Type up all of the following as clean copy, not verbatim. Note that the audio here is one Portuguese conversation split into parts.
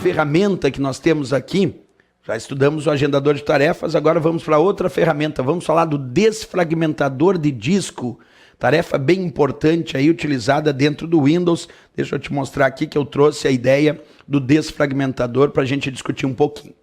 ferramenta que nós temos aqui, já estudamos o agendador de tarefas, agora vamos para outra ferramenta, vamos falar do desfragmentador de disco, tarefa bem importante aí utilizada dentro do Windows. Deixa eu te mostrar aqui que eu trouxe a ideia do desfragmentador para a gente discutir um pouquinho.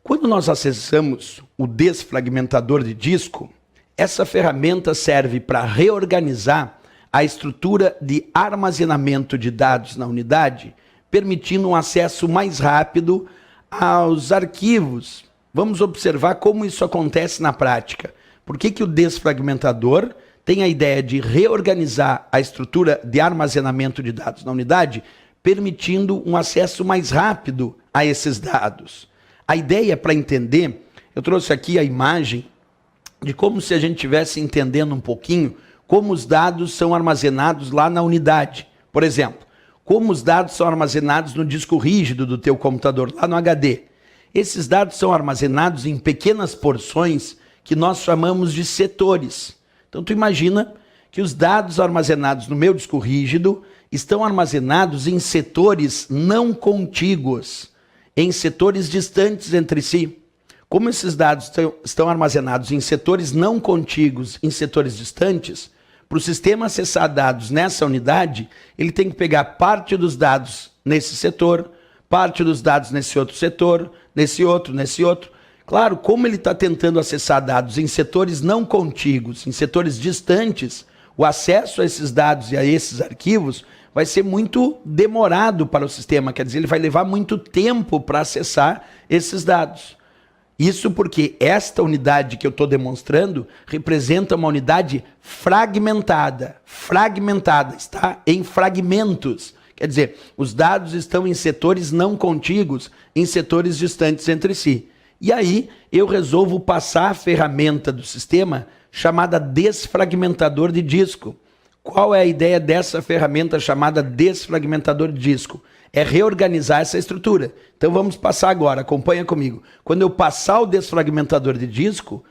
Quando nós acessamos o desfragmentador de disco, essa ferramenta serve para reorganizar a estrutura de armazenamento de dados na unidade, permitindo um acesso mais rápido aos arquivos. Vamos observar como isso acontece na prática. Por que o desfragmentador tem a ideia de reorganizar a estrutura de armazenamento de dados na unidade, permitindo um acesso mais rápido a esses dados? A ideia, para entender, eu trouxe aqui a imagem de como se a gente estivesse entendendo um pouquinho como os dados são armazenados lá na unidade. Por exemplo, como os dados são armazenados no disco rígido do teu computador, lá no HD. Esses dados são armazenados em pequenas porções que nós chamamos de setores. Então tu imagina que os dados armazenados no meu disco rígido estão armazenados em setores não contíguos, em setores distantes entre si. Como esses dados estão armazenados em setores não contíguos, em setores distantes, para o sistema acessar dados nessa unidade, ele tem que pegar parte dos dados nesse setor, parte dos dados nesse outro setor, nesse outro. Claro, como ele está tentando acessar dados em setores não contíguos, em setores distantes, o acesso a esses dados e a esses arquivos vai ser muito demorado para o sistema, quer dizer, ele vai levar muito tempo para acessar esses dados. Isso porque esta unidade que eu estou demonstrando representa uma unidade fragmentada, está em fragmentos. Quer dizer, os dados estão em setores não contíguos, em setores distantes entre si. E aí eu resolvo passar a ferramenta do sistema chamada desfragmentador de disco. Qual é a ideia dessa ferramenta chamada desfragmentador de disco? É reorganizar essa estrutura. Então vamos passar agora, acompanha comigo. Quando eu passar o desfragmentador de disco,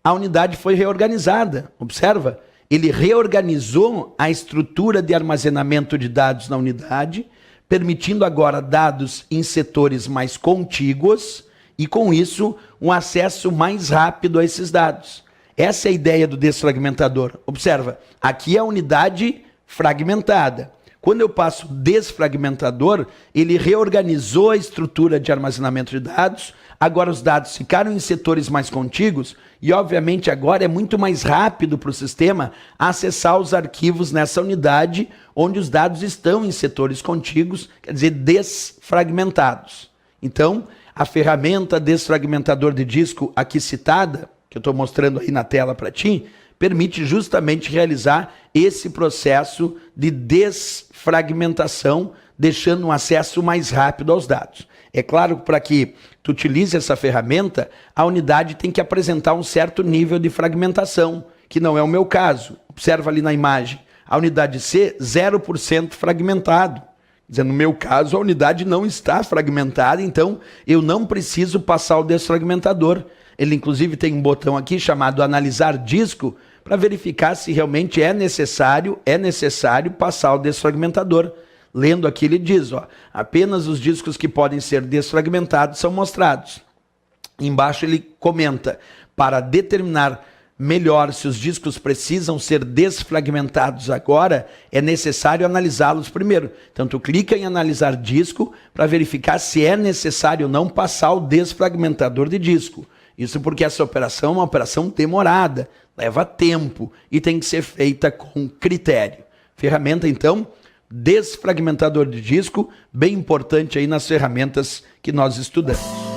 a unidade foi reorganizada. Observa, ele reorganizou a estrutura de armazenamento de dados na unidade, permitindo agora dados em setores mais contíguos e com isso um acesso mais rápido a esses dados. Essa é a ideia do desfragmentador. Observa, aqui é a unidade fragmentada. Quando eu passo o desfragmentador, ele reorganizou a estrutura de armazenamento de dados, agora os dados ficaram em setores mais contíguos e, obviamente, agora é muito mais rápido para o sistema acessar os arquivos nessa unidade onde os dados estão em setores contíguos, quer dizer, desfragmentados. Então, a ferramenta desfragmentador de disco aqui citada, que eu estou mostrando aí na tela para ti, permite justamente realizar esse processo de desfragmentação, deixando um acesso mais rápido aos dados. É claro que para que tu utilize essa ferramenta, a unidade tem que apresentar um certo nível de fragmentação, que não é o meu caso. Observa ali na imagem, a unidade C, 0% fragmentado. Quer dizer, no meu caso, a unidade não está fragmentada, então eu não preciso passar o desfragmentador. Ele inclusive tem um botão aqui chamado analisar disco, para verificar se realmente é necessário passar o desfragmentador. Lendo aqui ele diz, ó, apenas os discos que podem ser desfragmentados são mostrados. Embaixo ele comenta, para determinar melhor se os discos precisam ser desfragmentados agora, é necessário analisá-los primeiro. Então tu clica em analisar disco para verificar se é necessário ou não passar o desfragmentador de disco. Isso porque essa operação é uma operação demorada, leva tempo e tem que ser feita com critério. Ferramenta, então, desfragmentador de disco, bem importante aí nas ferramentas que nós estudamos.